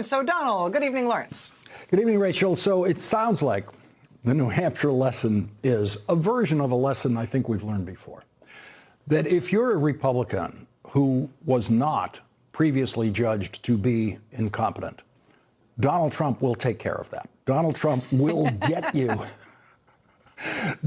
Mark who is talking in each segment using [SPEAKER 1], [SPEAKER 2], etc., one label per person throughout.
[SPEAKER 1] So, Donald, good evening, Lawrence.
[SPEAKER 2] Good evening, Rachel. So it sounds like the New Hampshire lesson is a version of a lesson I think we've learned before. That if you're a Republican who was not previously judged to be incompetent, Donald Trump will take care of that. Donald Trump will get you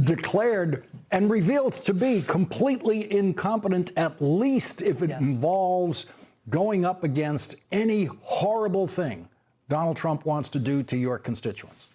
[SPEAKER 2] declared and revealed to be completely incompetent, at least if it involves going up against any horrible thing Donald Trump wants to do to your constituents.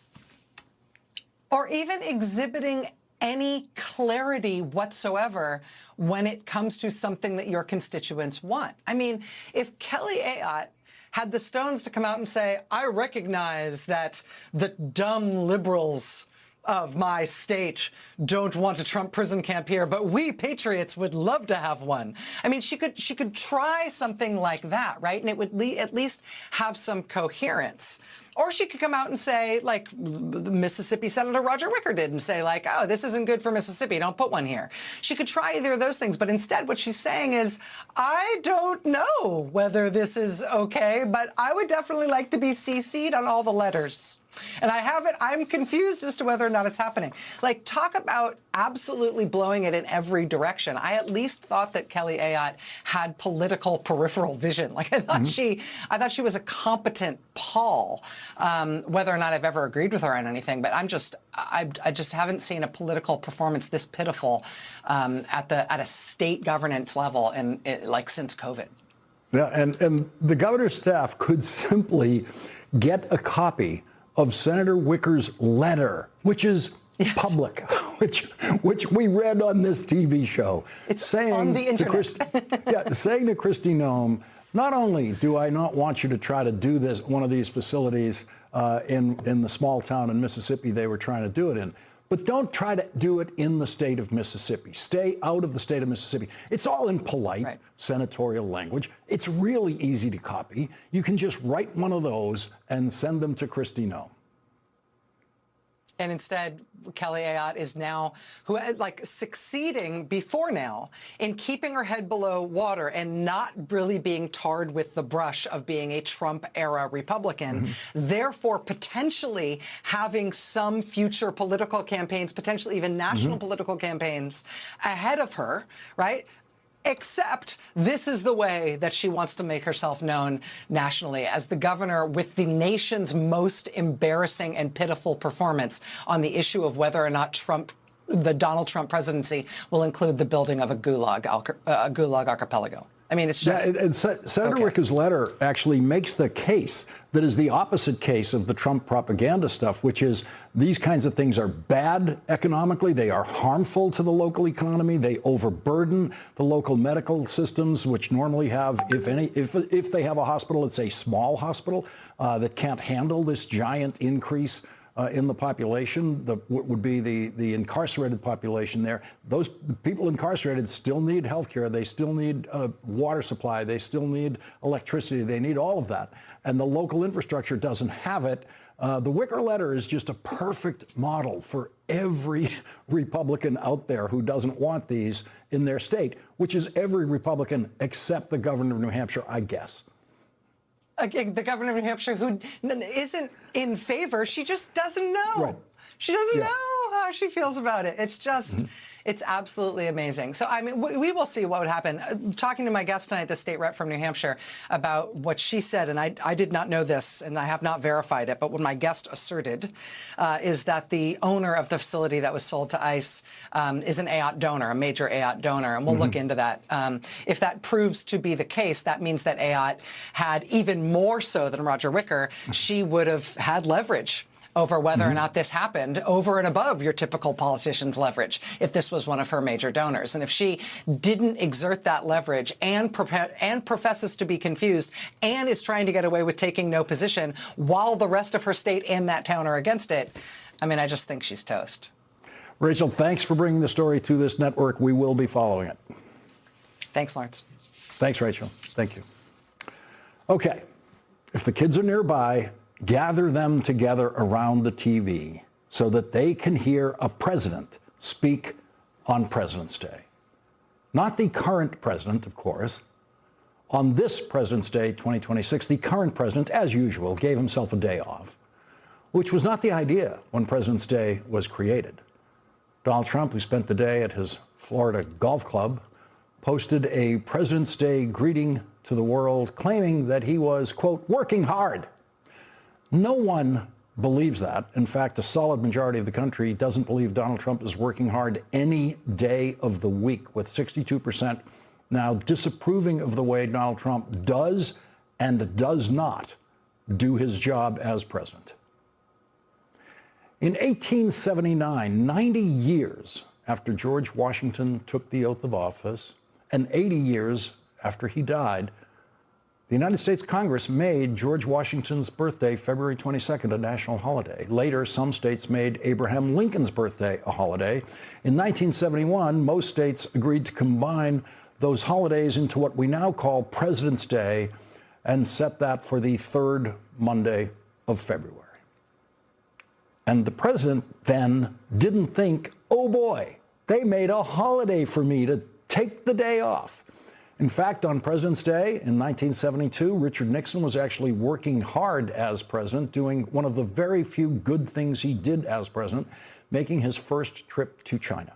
[SPEAKER 1] Or even exhibiting any clarity whatsoever when it comes to something that your constituents want. I mean, if Kelly Ayotte had the stones to come out and say, I recognize that the dumb liberals of my state don't want a Trump prison camp here, but we patriots would love to have one. I mean, she could try something like that, right? And it would at least have some coherence. Or she could come out and say, like Mississippi Senator Roger Wicker did, and say, like, oh, this isn't good for Mississippi, don't put one here. She could try either of those things, but instead what she's saying is, I don't know whether this is okay, but I would definitely like to be CC'd on all the letters. And I'm confused as to whether or not it's happening. Like, talk about absolutely blowing it in every direction. I at least thought that Kelly Ayotte had political peripheral vision. Like, I thought she was a competent Paul, whether or not I've ever agreed with her on anything. But I just haven't seen a political performance this pitiful at a state governance level like since COVID.
[SPEAKER 2] Yeah, and the governor's staff could simply get a copy of Senator Wicker's letter, which is public, which we read on this TV show.
[SPEAKER 1] It's saying on the internet.
[SPEAKER 2] Saying to Kristi Noem, not only do I not want you to try to do this, one of these facilities in the small town in Mississippi they were trying to do it in, but don't try to do it in the state of Mississippi. Stay out of the state of Mississippi. It's all in polite senatorial language. It's really easy to copy. You can just write one of those and send them to Kristi Noem.
[SPEAKER 1] And instead, Kelly Ayotte is now succeeding before now in keeping her head below water and not really being tarred with the brush of being a Trump-era Republican, therefore potentially having some future political campaigns, potentially even national political campaigns ahead of her, right? Except this is the way that she wants to make herself known nationally, as the governor with the nation's most embarrassing and pitiful performance on the issue of whether or not the Donald Trump presidency will include the building of a gulag archipelago. I mean, it's just...
[SPEAKER 2] Yeah, and Senator Wicker's letter actually makes the case that is the opposite case of the Trump propaganda stuff, which is these kinds of things are bad economically. They are harmful to the local economy. They overburden the local medical systems, which normally have, if they have a hospital, it's a small hospital that can't handle this giant increase in the population, what would be the incarcerated population there. The people incarcerated still need health care. They still need water supply. They still need electricity. They need all of that. And the local infrastructure doesn't have it. The Wicker letter is just a perfect model for every Republican out there who doesn't want these in their state, which is every Republican except the governor of New Hampshire, I guess.
[SPEAKER 1] Again, the governor of New Hampshire, who isn't in favor, she just doesn't know.
[SPEAKER 2] Right.
[SPEAKER 1] She doesn't know how she feels about it. It's just, it's absolutely amazing. So, I mean, we will see what would happen. Talking to my guest tonight, the state rep from New Hampshire, about what she said, and I did not know this, and I have not verified it, but what my guest asserted is that the owner of the facility that was sold to ICE is an Ayotte donor, a major Ayotte donor, and we'll look into that. If that proves to be the case, that means that Ayotte had, even more so than Roger Wicker, she would have had leverage over whether or not this happened, over and above your typical politician's leverage, if this was one of her major donors. And if she didn't exert that leverage and professes to be confused and is trying to get away with taking no position while the rest of her state and that town are against it, I mean, I just think she's toast.
[SPEAKER 2] Rachel, thanks for bringing the story to this network. We will be following it.
[SPEAKER 1] Thanks, Lawrence.
[SPEAKER 2] Thanks, Rachel. Thank you. Okay. If the kids are nearby, gather them together around the TV so that they can hear a president speak on President's Day. Not the current president, of course. On this President's Day 2026, the current president, as usual, gave himself a day off, which was not the idea when President's Day was created. Donald Trump, who spent the day at his Florida golf club, posted a President's Day greeting to the world, claiming that he was, quote, working hard. No one believes that. In fact, a solid majority of the country doesn't believe Donald Trump is working hard any day of the week, with 62% now disapproving of the way Donald Trump does and does not do his job as president. In 1879, 90 years after George Washington took the oath of office, and 80 years after he died, the United States Congress made George Washington's birthday, February 22nd, a national holiday. Later, some states made Abraham Lincoln's birthday a holiday. In 1971, most states agreed to combine those holidays into what we now call President's Day and set that for the third Monday of February. And the president then didn't think, oh boy, they made a holiday for me to take the day off. In fact, on President's Day in 1972, Richard Nixon was actually working hard as president, doing one of the very few good things he did as president, making his first trip to China.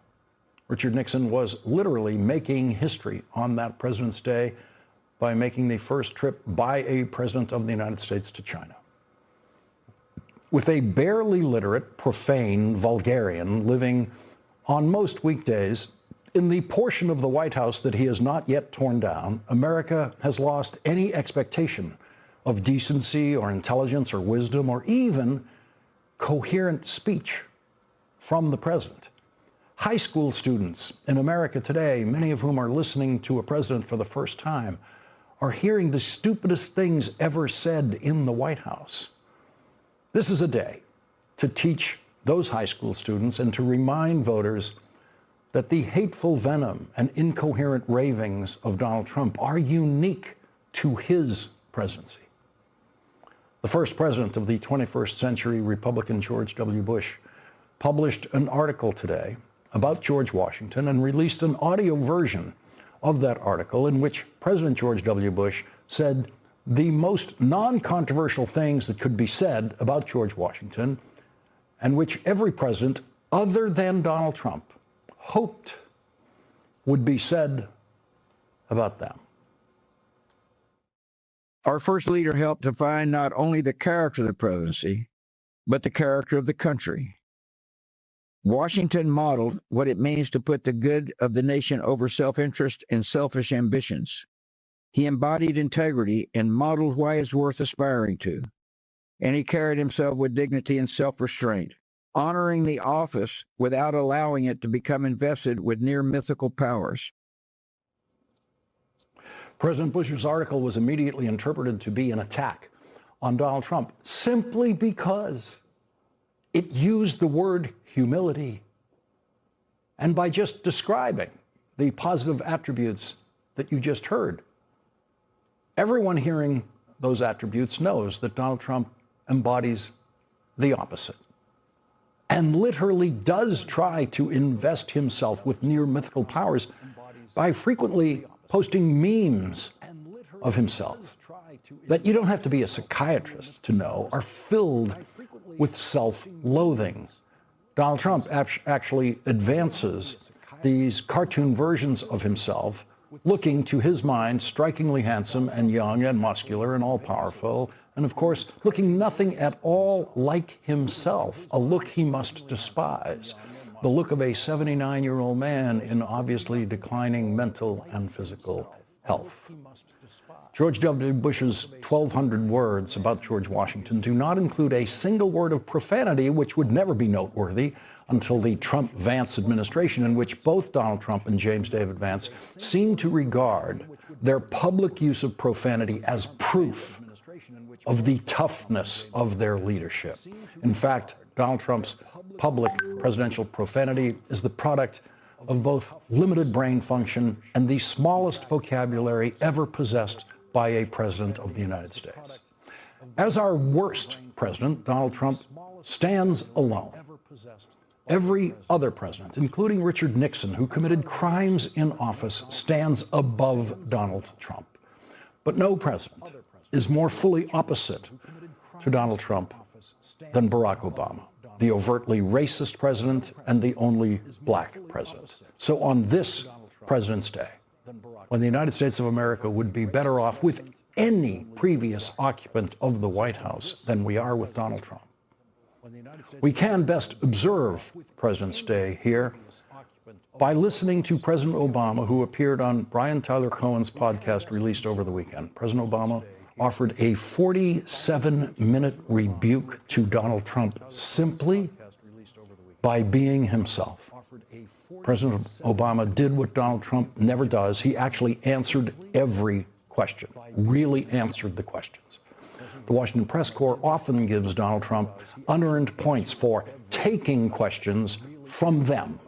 [SPEAKER 2] Richard Nixon was literally making history on that President's Day by making the first trip by a president of the United States to China. With a barely literate, profane vulgarian living on most weekdays in the portion of the White House that he has not yet torn down, America has lost any expectation of decency or intelligence or wisdom or even coherent speech from the president. High school students in America today, many of whom are listening to a president for the first time, are hearing the stupidest things ever said in the White House. This is a day to teach those high school students and to remind voters that the hateful venom and incoherent ravings of Donald Trump are unique to his presidency. The first president of the 21st century, Republican George W. Bush, published an article today about George Washington and released an audio version of that article in which President George W. Bush said the most non-controversial things that could be said about George Washington, and which every president other than Donald Trump hoped would be said about them.
[SPEAKER 3] Our first leader helped define not only the character of the presidency, but the character of the country. Washington modeled what it means to put the good of the nation over self-interest and selfish ambitions. He embodied integrity and modeled why it's worth aspiring to. And he carried himself with dignity and self-restraint, honoring the office without allowing it to become invested with near mythical powers.
[SPEAKER 2] President Bush's article was immediately interpreted to be an attack on Donald Trump simply because it used the word humility. And by just describing the positive attributes that you just heard, everyone hearing those attributes knows that Donald Trump embodies the opposite and literally does try to invest himself with near mythical powers by frequently posting memes of himself that you don't have to be a psychiatrist to know are filled with self-loathing. Donald Trump actually advances these cartoon versions of himself, looking, to his mind, strikingly handsome and young and muscular and all-powerful, and of course, looking nothing at all like himself, a look he must despise, the look of a 79-year-old man in obviously declining mental and physical health. George W. Bush's 1,200 words about George Washington do not include a single word of profanity, which would never be noteworthy until the Trump-Vance administration, in which both Donald Trump and James David Vance seem to regard their public use of profanity as proof of the toughness of their leadership. In fact, Donald Trump's public presidential profanity is the product of both limited brain function and the smallest vocabulary ever possessed by a president of the United States. As our worst president, Donald Trump stands alone. Every other president, including Richard Nixon, who committed crimes in office, stands above Donald Trump. But no president is more fully opposite to Donald Trump than Barack Obama, the overtly racist president and the only black president. So on this President's Day, when the United States of America would be better off with any previous occupant of the White House than we are with Donald Trump, we can best observe President's Day here by listening to President Obama, who appeared on Brian Tyler Cohen's podcast released over the weekend. President Obama offered a 47-minute rebuke to Donald Trump simply by being himself. President Obama did what Donald Trump never does. He actually answered every question, really answered the questions. The Washington Press Corps often gives Donald Trump unearned points for taking questions from them.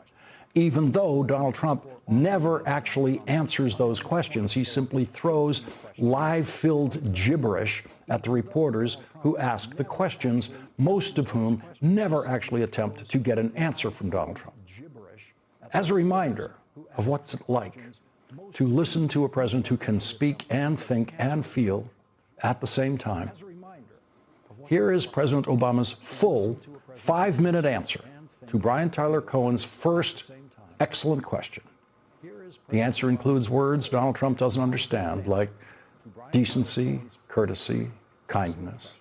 [SPEAKER 2] Even though Donald Trump never actually answers those questions, he simply throws live-filled gibberish at the reporters who ask the questions, most of whom never actually attempt to get an answer from Donald Trump. As a reminder of what's it like to listen to a president who can speak and think and feel at the same time, here is President Obama's full 5-minute answer to Brian Tyler Cohen's first excellent question. The answer includes words Donald Trump doesn't understand, like decency, courtesy, kindness.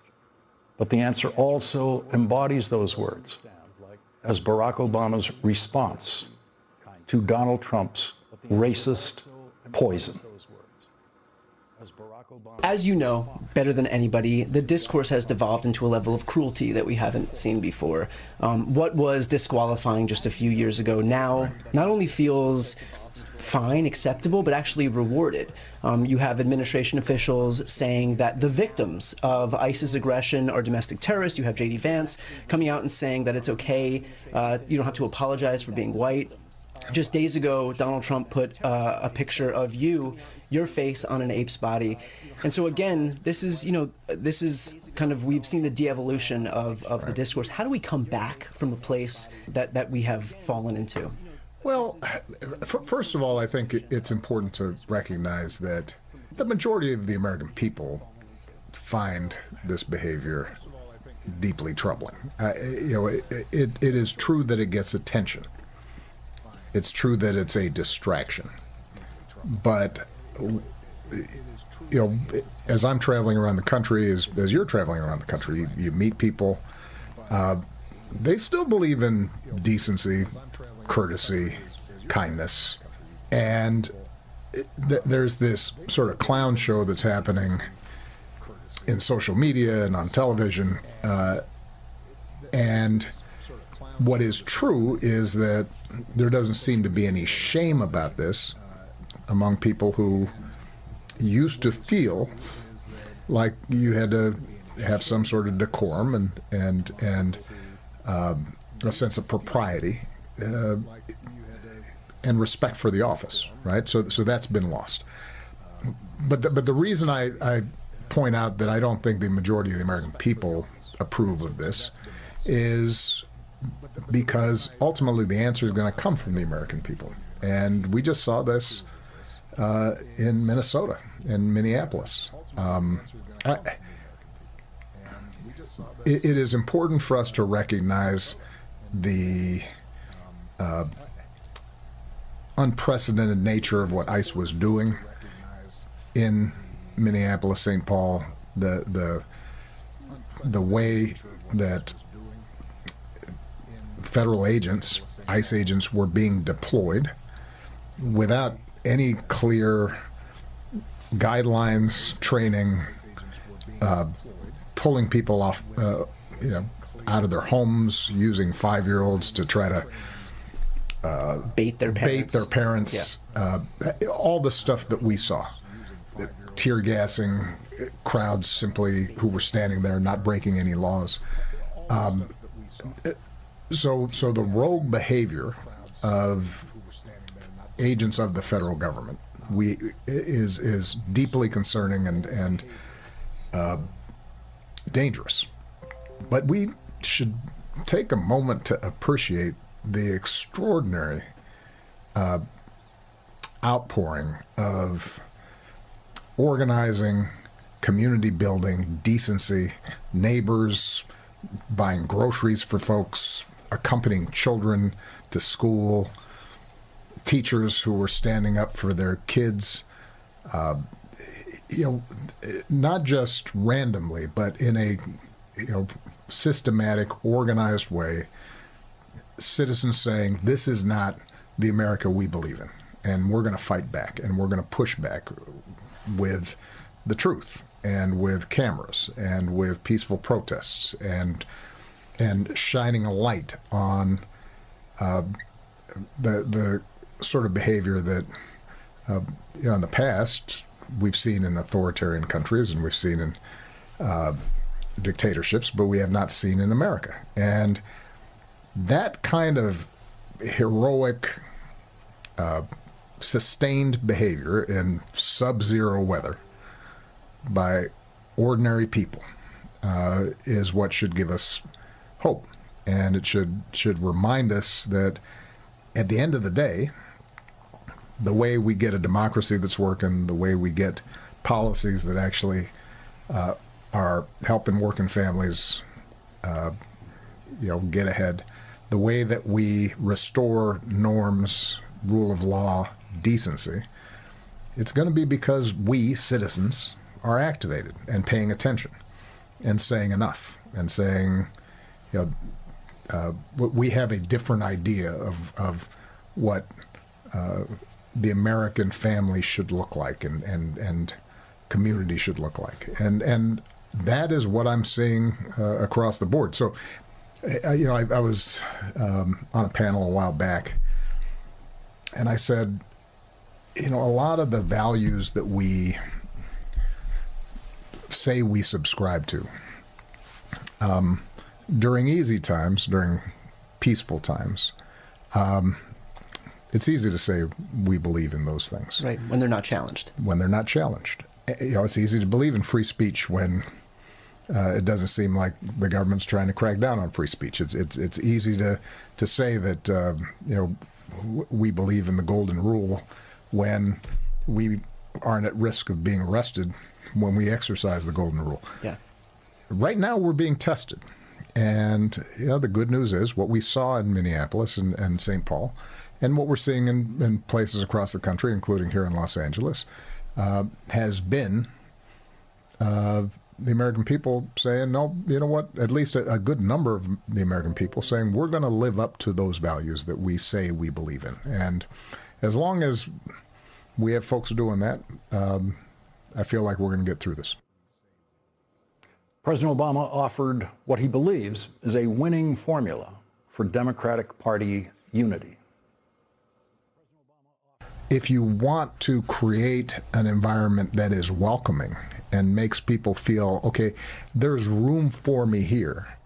[SPEAKER 2] But the answer also embodies those words as Barack Obama's response to Donald Trump's racist poison.
[SPEAKER 4] As you know better than anybody, the discourse has devolved into a level of cruelty that we haven't seen before. What was disqualifying just a few years ago now not only feels fine, acceptable, but actually rewarded. You have administration officials saying that the victims of ISIS aggression are domestic terrorists. You have J.D. Vance coming out and saying that it's okay, you don't have to apologize for being white. Just days ago, Donald Trump put a picture of your face on an ape's body. And so again, this is kind of, we've seen the de-evolution of the discourse. How do we come back from the place that we have fallen into?
[SPEAKER 5] Well, first of all, I think it's important to recognize that the majority of the American people find this behavior deeply troubling. It is true that it gets attention. It's true that it's a distraction. But, as I'm traveling around the country, as you're traveling around the country, you meet people. They still believe in decency, courtesy, kindness. And there's this sort of clown show that's happening in social media and on television. And what is true is that there doesn't seem to be any shame about this among people who used to feel like you had to have some sort of decorum and a sense of propriety and respect for the office, right? So that's been lost. But the reason I point out that I don't think the majority of the American people approve of this is because ultimately the answer is going to come from the American people. And we just saw this in Minnesota, in Minneapolis. It is important for us to recognize the unprecedented nature of what ICE was doing in Minneapolis, St. Paul, the way that federal agents, ICE agents, were being deployed without any clear guidelines, training, pulling people off, out of their homes, using 5-year-olds to try to
[SPEAKER 4] bait their parents.
[SPEAKER 5] Yeah. All the stuff that we saw, tear gassing crowds simply who were standing there, not breaking any laws. So the rogue behavior of agents of the federal government is deeply concerning and dangerous. But we should take a moment to appreciate the extraordinary outpouring of organizing, community building, decency, neighbors, buying groceries for folks, accompanying children to school, teachers who were standing up for their kids, not just randomly, but in a systematic, organized way, citizens saying, this is not the America we believe in, and we're going to fight back, and we're going to push back with the truth, and with cameras, and with peaceful protests, and shining a light on the sort of behavior that in the past we've seen in authoritarian countries, and we've seen in dictatorships, but we have not seen in America. And that kind of heroic, sustained behavior in sub-zero weather by ordinary people is what should give us hope. And it should remind us that at the end of the day, the way we get a democracy that's working, the way we get policies that actually are helping working families get ahead, the way that we restore norms, rule of law, decency, it's going to be because we, citizens, are activated and paying attention and saying enough and saying, we have a different idea of what the American family should look like and community should look like. And that is what I'm seeing across the board. So, I was on a panel a while back, and I said, a lot of the values that we say we subscribe to, during easy times, during peaceful times, it's easy to say we believe in those things.
[SPEAKER 4] Right, when they're not challenged.
[SPEAKER 5] When they're not challenged. It's easy to believe in free speech when it doesn't seem like the government's trying to crack down on free speech. It's easy to say that we believe in the golden rule when we aren't at risk of being arrested when we exercise the golden rule.
[SPEAKER 4] Yeah.
[SPEAKER 5] Right now we're being tested. And the good news is what we saw in Minneapolis and St. Paul, and what we're seeing in places across the country, including here in Los Angeles, has been the American people saying, no, you know what, at least a good number of the American people saying, we're going to live up to those values that we say we believe in. And as long as we have folks doing that, I feel like we're going to get through this.
[SPEAKER 2] President Obama offered what he believes is a winning formula for Democratic Party unity.
[SPEAKER 5] If you want to create an environment that is welcoming and makes people feel, okay, there's room for me here,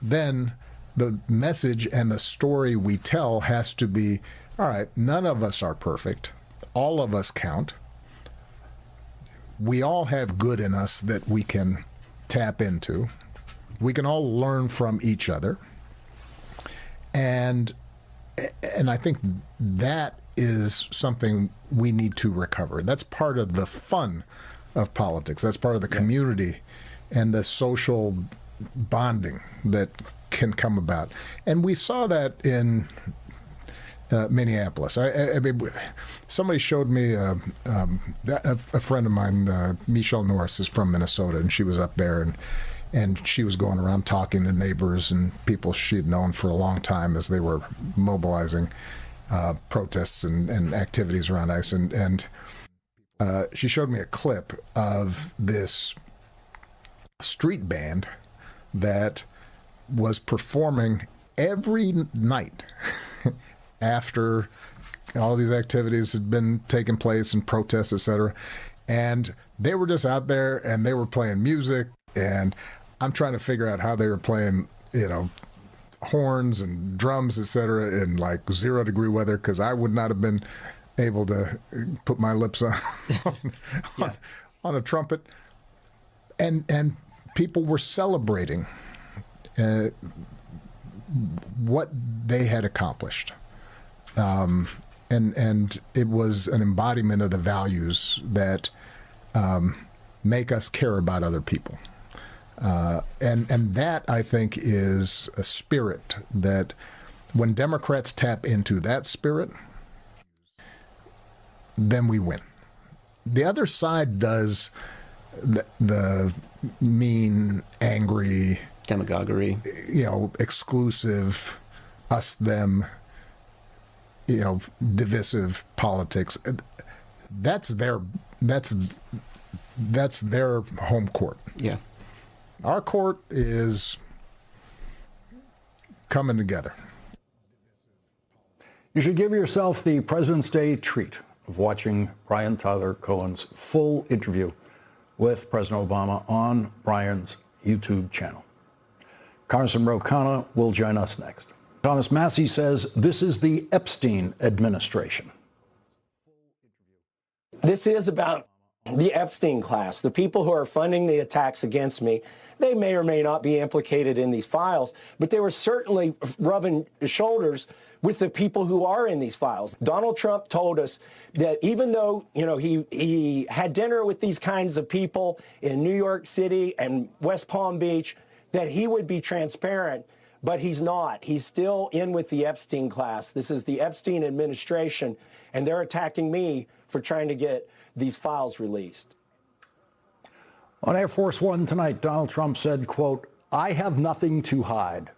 [SPEAKER 5] then the message and the story we tell has to be, all right, none of us are perfect. All of us count. We all have good in us that we can tap into. We can all learn from each other. And I think that is something we need to recover. That's part of the fun of politics. That's part of the community and the social bonding that can come about. And we saw that in Minneapolis. I mean, somebody showed me a friend of mine, Michelle Norris, is from Minnesota, and she was up there, and she was going around talking to neighbors and people she had known for a long time as they were mobilizing protests and activities around ICE. And she showed me a clip of this street band that was performing every night after all these activities had been taking place and protests, et cetera. And they were just out there and they were playing music, and I'm trying to figure out how they were playing, horns and drums, et cetera, in like 0-degree weather, because I would not have been able to put my lips on on a trumpet. And people were celebrating what they had accomplished. And it was an embodiment of the values that make us care about other people. And that, I think, is a spirit that when Democrats tap into that spirit, then we win. The other side does the mean, angry,
[SPEAKER 4] demagoguery,
[SPEAKER 5] exclusive, us, them, divisive politics. That's their home court.
[SPEAKER 4] Yeah.
[SPEAKER 5] Our court is coming together.
[SPEAKER 2] You should give yourself the President's Day treat of watching Brian Tyler Cohen's full interview with President Obama on Brian's YouTube channel. Congressman Ro Khanna will join us next. Thomas Massie says this is the Epstein administration.
[SPEAKER 6] This is about the Epstein class, the people who are funding the attacks against me. They may or may not be implicated in these files, but they were certainly rubbing shoulders with the people who are in these files. Donald Trump told us that even though, he had dinner with these kinds of people in New York City and West Palm Beach, that he would be transparent, but he's not. He's still in with the Epstein class. This is the Epstein administration, and they're attacking me for trying to get these files released.
[SPEAKER 2] On Air Force One tonight, Donald Trump said, quote, "I have nothing to hide."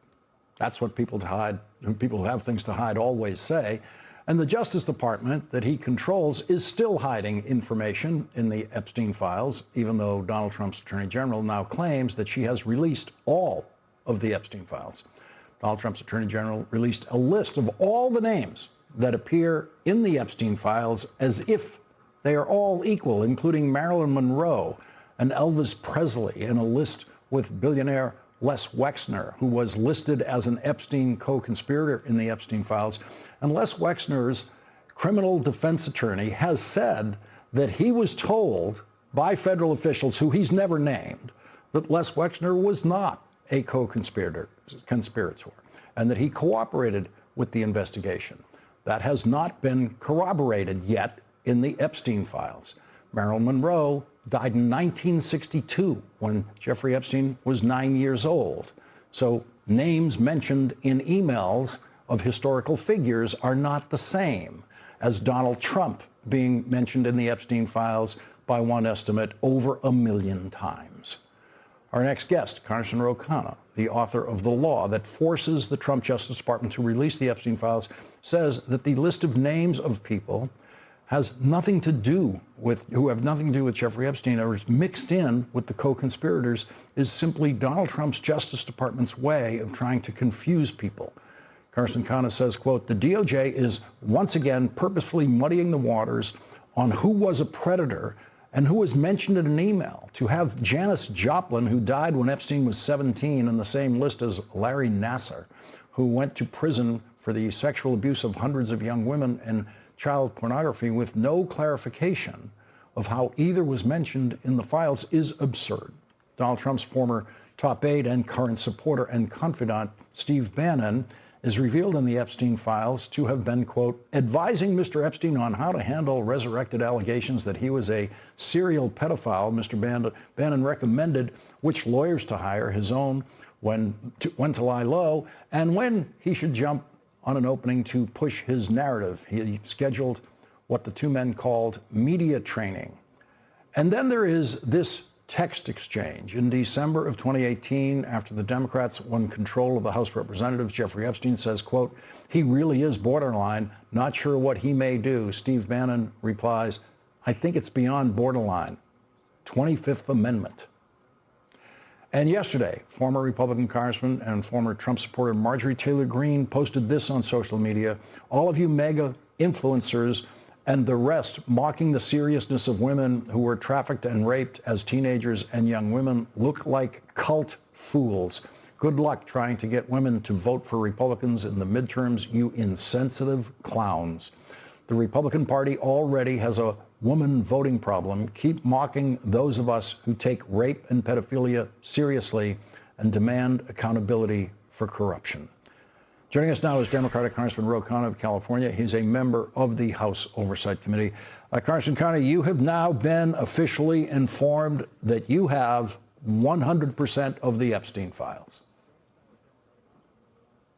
[SPEAKER 2] That's what people who have things to hide always say. And the Justice Department that he controls is still hiding information in the Epstein files, even though Donald Trump's Attorney General now claims that she has released all of the Epstein files. Donald Trump's Attorney General released a list of all the names that appear in the Epstein files as if they are all equal, including Marilyn Monroe and Elvis Presley, in a list with billionaire Les Wexner, who was listed as an Epstein co-conspirator in the Epstein files. And Les Wexner's criminal defense attorney has said that he was told by federal officials, who he's never named, that Les Wexner was not a co-conspirator, and that he cooperated with the investigation. That has not been corroborated yet in the Epstein files. Marilyn Monroe died in 1962 when Jeffrey Epstein was 9 years old. So names mentioned in emails of historical figures are not the same as Donald Trump being mentioned in the Epstein files by one estimate over 1 million times. Our next guest, Congressman Ro Khanna, the author of the law that forces the Trump Justice Department to release the Epstein files, says that the list of names of people has nothing to do with, who have nothing to do with Jeffrey Epstein, or is mixed in with the co-conspirators, is simply Donald Trump's Justice Department's way of trying to confuse people. Congressman Khanna says, quote, "The DOJ is once again purposefully muddying the waters on who was a predator and who was mentioned in an email. To have Janis Joplin, who died when Epstein was 17, in the same list as Larry Nassar, who went to prison for the sexual abuse of hundreds of young women and child pornography, with no clarification of how either was mentioned in the files, is absurd." Donald Trump's former top aide and current supporter and confidant, Steve Bannon, is revealed in the Epstein files to have been, quote, "advising Mr. Epstein on how to handle resurrected allegations that he was a serial pedophile. Mr. Bannon recommended which lawyers to hire, his own, when to lie low, and when he should jump on an opening to push his narrative. He scheduled what the two men called media training." And then there is this text exchange. In December of 2018, after the Democrats won control of the House of Representatives, Jeffrey Epstein says, quote, "He really is borderline, not sure what he may do." Steve Bannon replies, "I think it's beyond borderline. 25th Amendment." And yesterday, former Republican Congressman and former Trump supporter Marjorie Taylor Greene posted this on social media: "All of you mega influencers and the rest mocking the seriousness of women who were trafficked and raped as teenagers and young women look like cult fools. Good luck trying to get women to vote for Republicans in the midterms, you insensitive clowns. The Republican Party already has a woman voting problem. Keep mocking those of us who take rape and pedophilia seriously and demand accountability for corruption." Joining us now is Democratic Congressman Ro Khanna of California. He's a member of the House Oversight Committee. Congressman Khanna, you have now been officially informed that you have 100% of the Epstein files.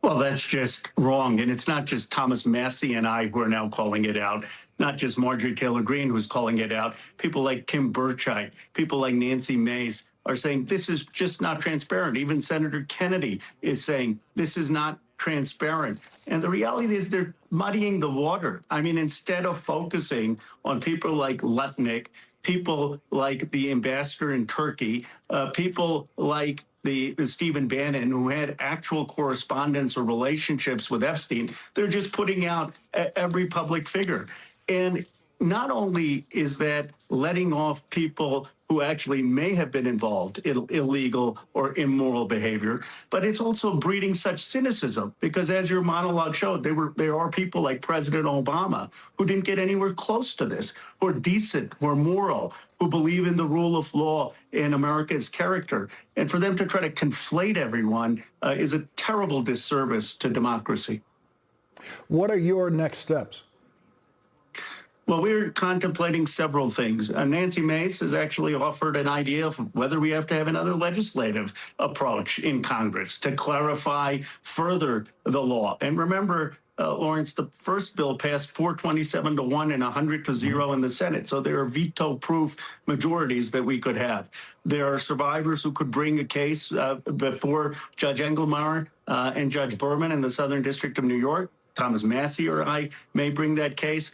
[SPEAKER 7] Well, that's just wrong. And it's not just Thomas Massie and I who are now calling it out, not just Marjorie Taylor Greene who's calling it out. People like Tim Burchett, people like Nancy Mace are saying this is just not transparent. Even Senator Kennedy is saying this is not transparent. And the reality is they're muddying the water. I mean, instead of focusing on people like Lutnick, people like the ambassador in Turkey, people like the Stephen Bannon, who had actual correspondence or relationships with Epstein, they're just putting out every public figure. And not only is that letting off people who actually may have been involved in illegal or immoral behavior, but it's also breeding such cynicism because, as your monologue showed, there are people like President Obama who didn't get anywhere close to this, who are decent, who are moral, who believe in the rule of law and America's character. And for them to try to conflate everyone is a terrible disservice to democracy.
[SPEAKER 2] What are your next steps?
[SPEAKER 7] Well, we're contemplating several things. Nancy Mace has actually offered an idea of whether we have to have another legislative approach in Congress to clarify further the law. And remember, Lawrence, the first bill passed 427 to 1 and 100 to 0 in the Senate. So there are veto-proof majorities that we could have. There are survivors who could bring a case before Judge Engelmeyer and Judge Berman in the Southern District of New York. Thomas Massie or I may bring that case.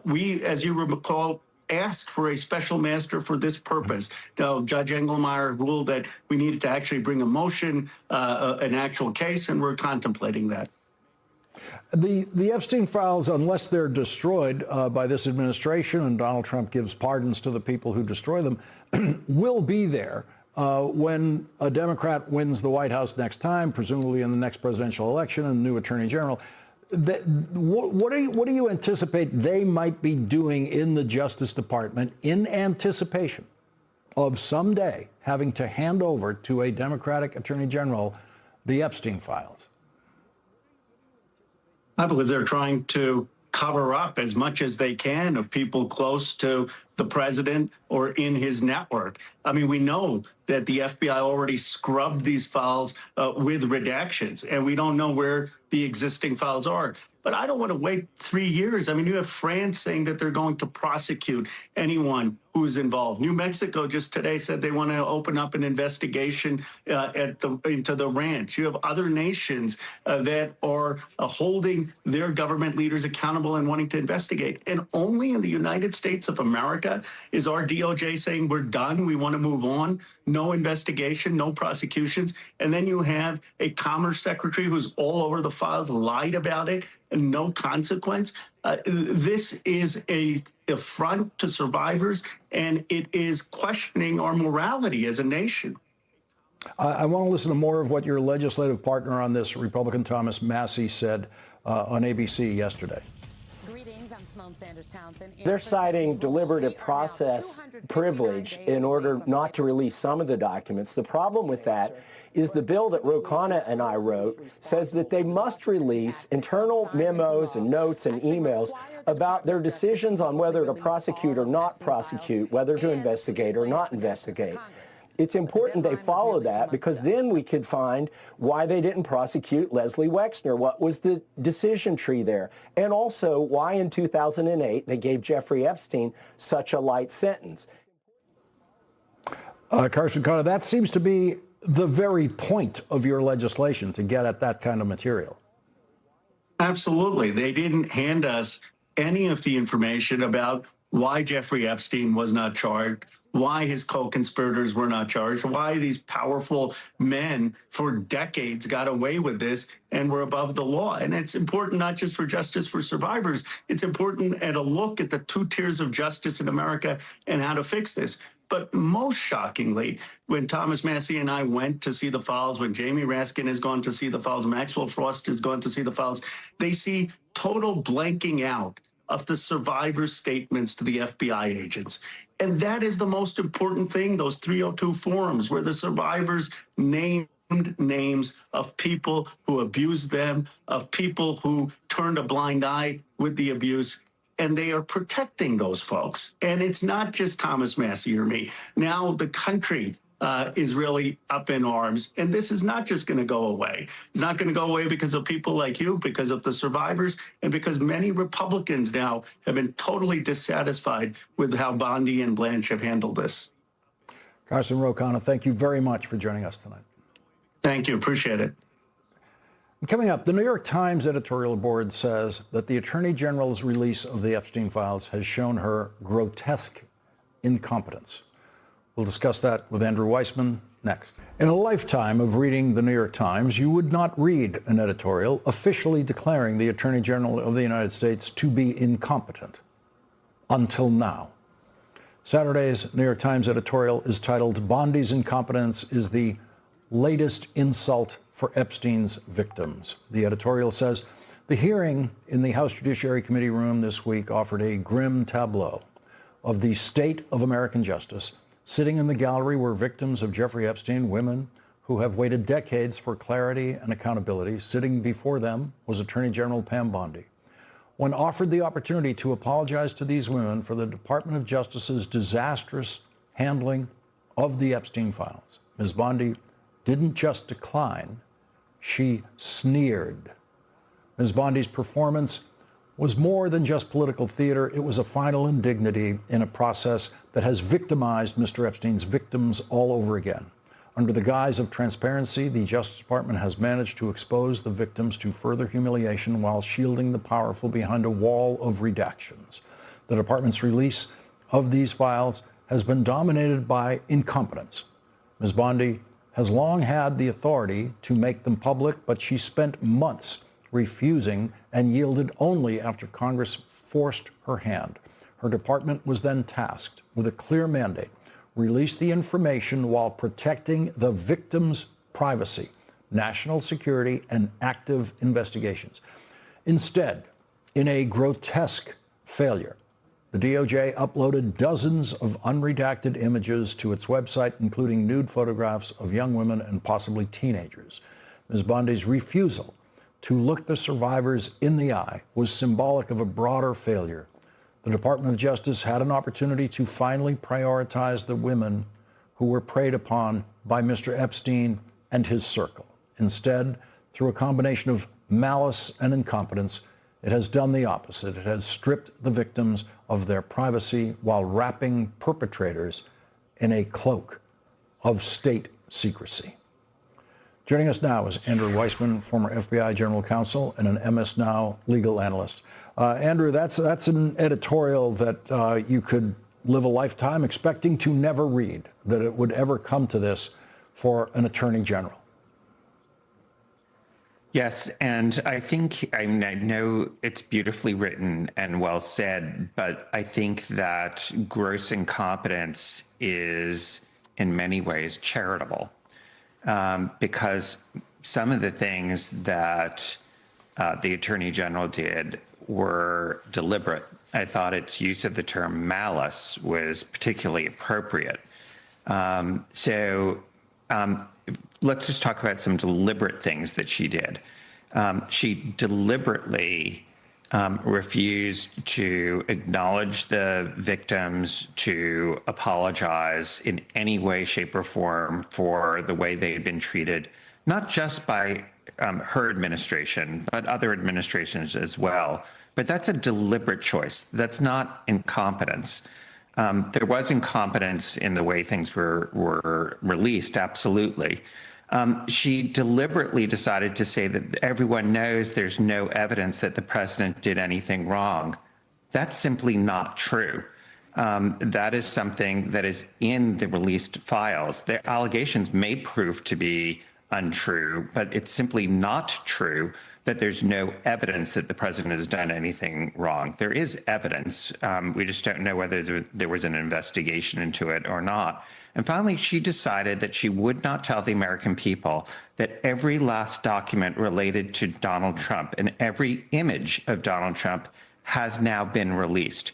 [SPEAKER 7] We, as you recall, asked for a special master for this purpose. Now, Judge Engelmeyer ruled that we needed to actually bring a motion, an actual case, and we're contemplating that.
[SPEAKER 2] The Epstein files, unless they're destroyed by this administration and Donald Trump gives pardons to the people who destroy them, will be there when a Democrat wins the White House next time, presumably in the next presidential election, and a new attorney general. What do you anticipate they might be doing in the Justice Department in anticipation of someday having to hand over to a Democratic attorney general the Epstein files?
[SPEAKER 7] I believe they're trying to cover up as much as they can of people close to the president or in his network. I mean, we know that the FBI already scrubbed these files with redactions, and we don't know where the existing files are. But I don't want to wait 3 years. I mean, you have France saying that they're going to prosecute anyone who's involved. New Mexico just today said they want to open up an investigation into the ranch. You have other nations that are holding their government leaders accountable and wanting to investigate. And only in the United States of America is our DOJ saying we're done, we want to move on, no investigation, no prosecutions. And then you have a Commerce Secretary who's all over the files, lied about it, and no consequence. This is an affront to survivors, and it is questioning our morality as a nation.
[SPEAKER 2] I want to listen to more of what your legislative partner on this, Republican Thomas Massie, said on ABC yesterday.
[SPEAKER 6] They're citing deliberative process privilege in order not to release some of the documents. The problem with that is the bill that Ro Khanna and I wrote says that they must release internal memos and notes and emails about their decisions on whether to prosecute or not prosecute, whether to investigate or not investigate. It's important they follow that because then we could find why they didn't prosecute Leslie Wexner. What was the decision tree there? And also why in 2008 they gave Jeffrey Epstein such a light sentence.
[SPEAKER 2] Congressman Khanna, that seems to be the very point of your legislation, to get at that kind of material.
[SPEAKER 7] Absolutely. They didn't hand us any of the information about why Jeffrey Epstein was not charged, why his co-conspirators were not charged, why these powerful men for decades got away with this and were above the law. And it's important not just for justice for survivors, it's important at a look at the two tiers of justice in America and how to fix this. But most shockingly, when Thomas Massie and I went to see the files, when Jamie Raskin has gone to see the files, Maxwell Frost has gone to see the files, they see total blanking out of the survivor statements to the FBI agents. And that is the most important thing, those 302 forums where the survivors name names of people who abused them, of people who turned a blind eye with the abuse, and they are protecting those folks. And it's not just Thomas Massie or me. Now the country is really up in arms, and this is not just going to go away. It's not going to go away because of people like you, because of the survivors, and because many Republicans now have been totally dissatisfied with how Bondi and Blanche have handled this.
[SPEAKER 2] Congressman Ro Khanna, thank you very much for joining us tonight.
[SPEAKER 7] Thank you. Appreciate it.
[SPEAKER 2] Coming up, the New York Times editorial board says that the Attorney General's release of the Epstein files has shown her grotesque incompetence. We'll discuss that with Andrew Weissman next. In a lifetime of reading the New York Times, you would not read an editorial officially declaring the Attorney General of the United States to be incompetent. Until now. Saturday's New York Times editorial is titled, "Bondi's Incompetence is the Latest Insult for Epstein's Victims." The editorial says, the hearing in the House Judiciary Committee room this week offered a grim tableau of the state of American justice. Sitting in the gallery were victims of Jeffrey Epstein, women who have waited decades for clarity and accountability. Sitting before them was Attorney General Pam Bondi. When offered the opportunity to apologize to these women for the Department of Justice's disastrous handling of the Epstein files, Ms. Bondi didn't just decline, she sneered. Ms. Bondi's performance was more than just political theater. It was a final indignity in a process that has victimized Mr. Epstein's victims all over again. Under the guise of transparency, the Justice Department has managed to expose the victims to further humiliation while shielding the powerful behind a wall of redactions. The department's release of these files has been dominated by incompetence. Ms. Bondi has long had the authority to make them public, but she spent months refusing and yielded only after Congress forced her hand. Her department was then tasked with a clear mandate: release the information while protecting the victim's privacy, national security, and active investigations. Instead, in a grotesque failure, the DOJ uploaded dozens of unredacted images to its website, including nude photographs of young women and possibly teenagers. Ms. Bondi's refusal to look the survivors in the eye was symbolic of a broader failure. The Department of Justice had an opportunity to finally prioritize the women who were preyed upon by Mr. Epstein and his circle. Instead, through a combination of malice and incompetence, it has done the opposite. It has stripped the victims of their privacy while wrapping perpetrators in a cloak of state secrecy. Joining us now is Andrew Weissman, former FBI General Counsel and an MS Now legal analyst. Andrew, that's an editorial that you could live a lifetime expecting to never read, that it would ever come to this for an attorney general.
[SPEAKER 8] Yes, and I think, I know it's beautifully written and well said, but I think that gross incompetence is in many ways charitable. Because some of the things that the Attorney General did were deliberate. I thought its use of the term malice was particularly appropriate. Let's just talk about some deliberate things that she did. She deliberately refused to acknowledge the victims, to apologize in any way, shape, or form for the way they had been treated, not just by her administration, but other administrations as well. But that's a deliberate choice. That's not incompetence. There was incompetence in the way things were released, absolutely. She deliberately decided to say that everyone knows there's no evidence that the president did anything wrong. That's simply not true. That is something that is in the released files. The allegations may prove to be untrue, but it's simply not true that there's no evidence that the president has done anything wrong. There is evidence. We just don't know whether there was an investigation into it or not. And finally, she decided that she would not tell the American people that every last document related to Donald Trump and every image of Donald Trump has now been released.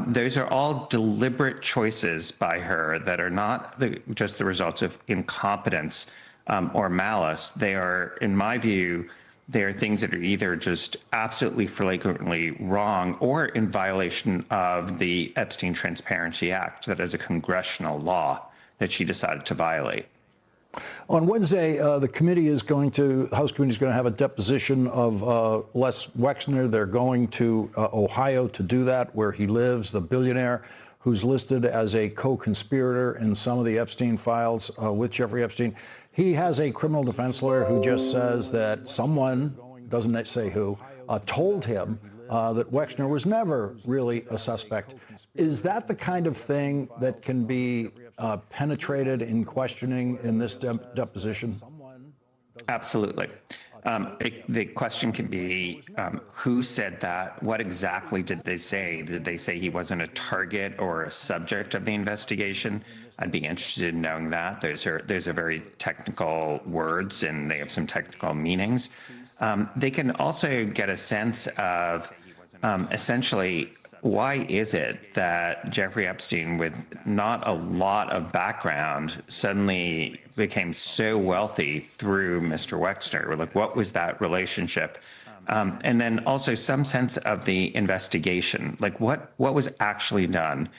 [SPEAKER 8] Those are all deliberate choices by her that are not just the results of incompetence or malice. They are, in my view, they are things that are either just absolutely flagrantly wrong or in violation of the Epstein Transparency Act, that is a congressional law that she decided to violate.
[SPEAKER 2] On Wednesday, the House Committee is going to have a deposition of Les Wexner. They're going to Ohio to do that, where he lives, the billionaire who's listed as a co-conspirator in some of the Epstein files with Jeffrey Epstein. He has a criminal defense lawyer who just says that someone, doesn't say who, told him that Wexner was never really a suspect. Is that the kind of thing that can be penetrated in questioning in this deposition?
[SPEAKER 8] Absolutely. The question can be, who said that? What exactly did they say? Did they say he wasn't a target or a subject of the investigation? I'd be interested in knowing that. Those are very technical words, and they have some technical meanings. They can also get a sense of essentially, why is it that Jeffrey Epstein, with not a lot of background, suddenly became so wealthy through Mr. Wexner? Like, what was that relationship? And then also some sense of the investigation, like what was actually done,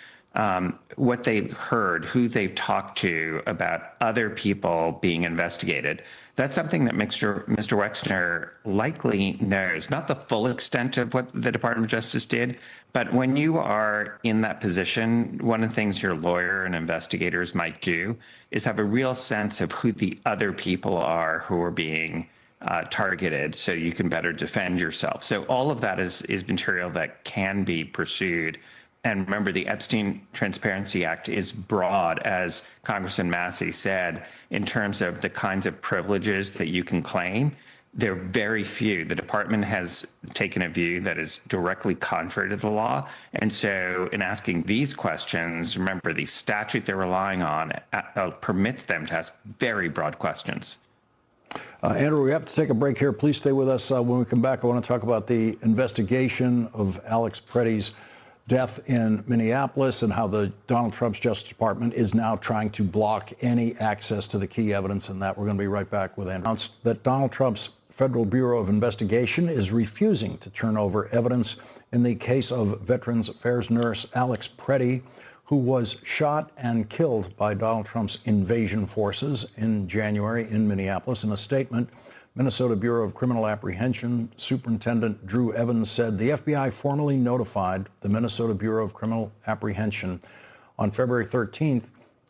[SPEAKER 8] what they heard, who they've talked to about other people being investigated. That's something that Mr. Wexner likely knows, not the full extent of what the Department of Justice did, but when you are in that position, one of the things your lawyer and investigators might do is have a real sense of who the other people are who are being targeted, so you can better defend yourself. So all of that is material that can be pursued. And remember, the Epstein Transparency Act is broad, as Congressman Massey said, in terms of the kinds of privileges that you can claim. They're very few. The department has taken a view that is directly contrary to the law. And so in asking these questions, remember, the statute they're relying on permits them to ask very broad questions.
[SPEAKER 2] Andrew, we have to take a break here. Please stay with us. When we come back, I want to talk about the investigation of Alex Preddy's death in Minneapolis and how the Donald Trump's Justice Department is now trying to block any access to the key evidence in that. We're going to be right back with Andrew. Announced that Donald Trump's Federal Bureau of Investigation is refusing to turn over evidence in the case of Veterans Affairs nurse Alex Preddy, who was shot and killed by Donald Trump's invasion forces in January in Minneapolis. In a statement, Minnesota Bureau of Criminal Apprehension Superintendent Drew Evans said the FBI formally notified the Minnesota Bureau of Criminal Apprehension on February 13th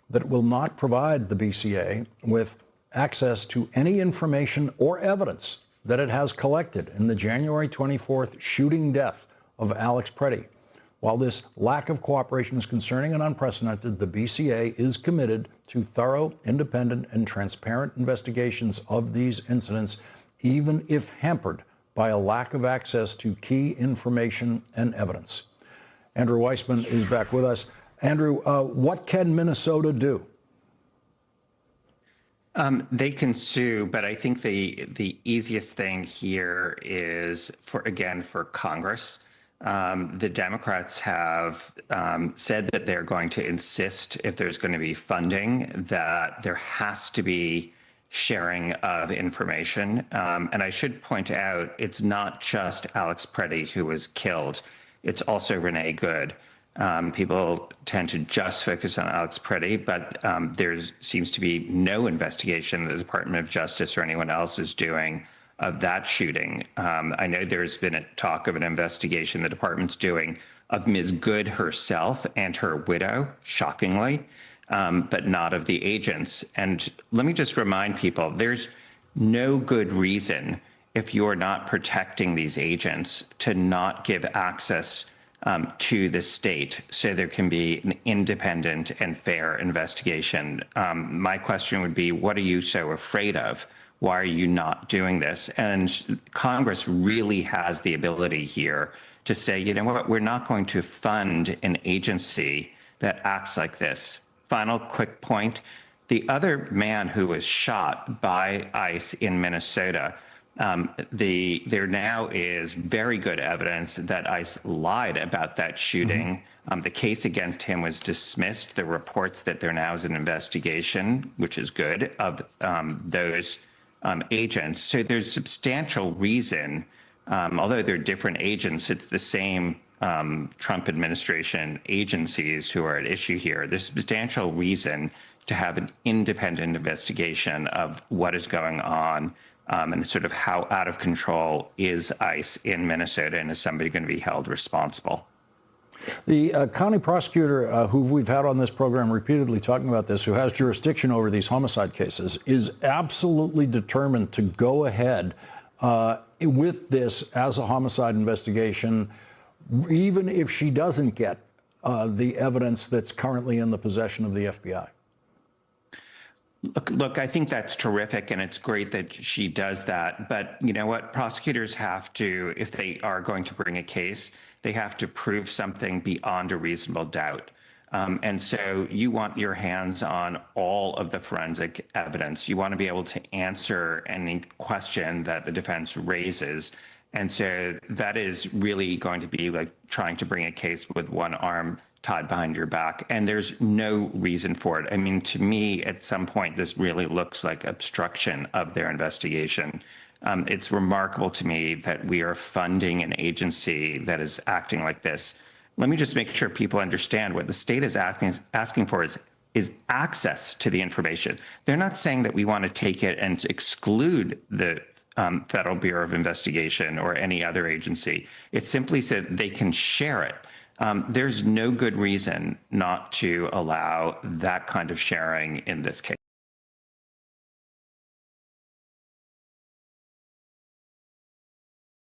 [SPEAKER 2] that it will not provide the BCA with access to any information or evidence that it has collected in the January 24th shooting death of Alex Preddy. While this lack of cooperation is concerning and unprecedented, the BCA is committed to thorough, independent, and transparent investigations of these incidents, even if hampered by a lack of access to key information and evidence. Andrew Weissman is back with us. Andrew, what can Minnesota do?
[SPEAKER 8] They can sue, but I think the easiest thing here is for Congress. The Democrats have said that they're going to insist, if there's going to be funding, that there has to be sharing of information. And I should point out, it's not just Alex Preddy who was killed. It's also Renee Good. People tend to just focus on Alex Preddy, but there seems to be no investigation that the Department of Justice or anyone else is doing of that shooting. I know there's been a talk of an investigation the department's doing of Ms. Good herself and her widow, shockingly, but not of the agents. And let me just remind people, there's no good reason, if you're not protecting these agents, to not give access to the state so there can be an independent and fair investigation. My question would be, what are you so afraid of? Why are you not doing this? And Congress really has the ability here to say, you know what, we're not going to fund an agency that acts like this. Final quick point. The other man who was shot by ICE in Minnesota, There now is very good evidence that ICE lied about that shooting. The case against him was dismissed. The reports that there now is an investigation, which is good, of those agents. So there's substantial reason, although they're different agents, it's the same Trump administration agencies who are at issue here. There's substantial reason to have an independent investigation of what is going on and sort of how out of control is ICE in Minnesota, and is somebody going to be held responsible?
[SPEAKER 2] The county prosecutor who we've had on this program repeatedly talking about this, who has jurisdiction over these homicide cases, is absolutely determined to go ahead with this as a homicide investigation, even if she doesn't get the evidence that's currently in the possession of the FBI.
[SPEAKER 8] Look, I think that's terrific, and it's great that she does that. But you know what? Prosecutors have to, if they are going to bring a case, they have to prove something beyond a reasonable doubt. And so you want your hands on all of the forensic evidence. You want to be able to answer any question that the defense raises. And so that is really going to be like trying to bring a case with one arm tied behind your back. And there's no reason for it. I mean, to me, at some point, this really looks like obstruction of their investigation. It's remarkable to me that we are funding an agency that is acting like this. Let me just make sure people understand what the state is asking for is access to the information. They're not saying that we want to take it and exclude the Federal Bureau of Investigation or any other agency. It simply said they can share it. There's no good reason not to allow that kind of sharing in this case.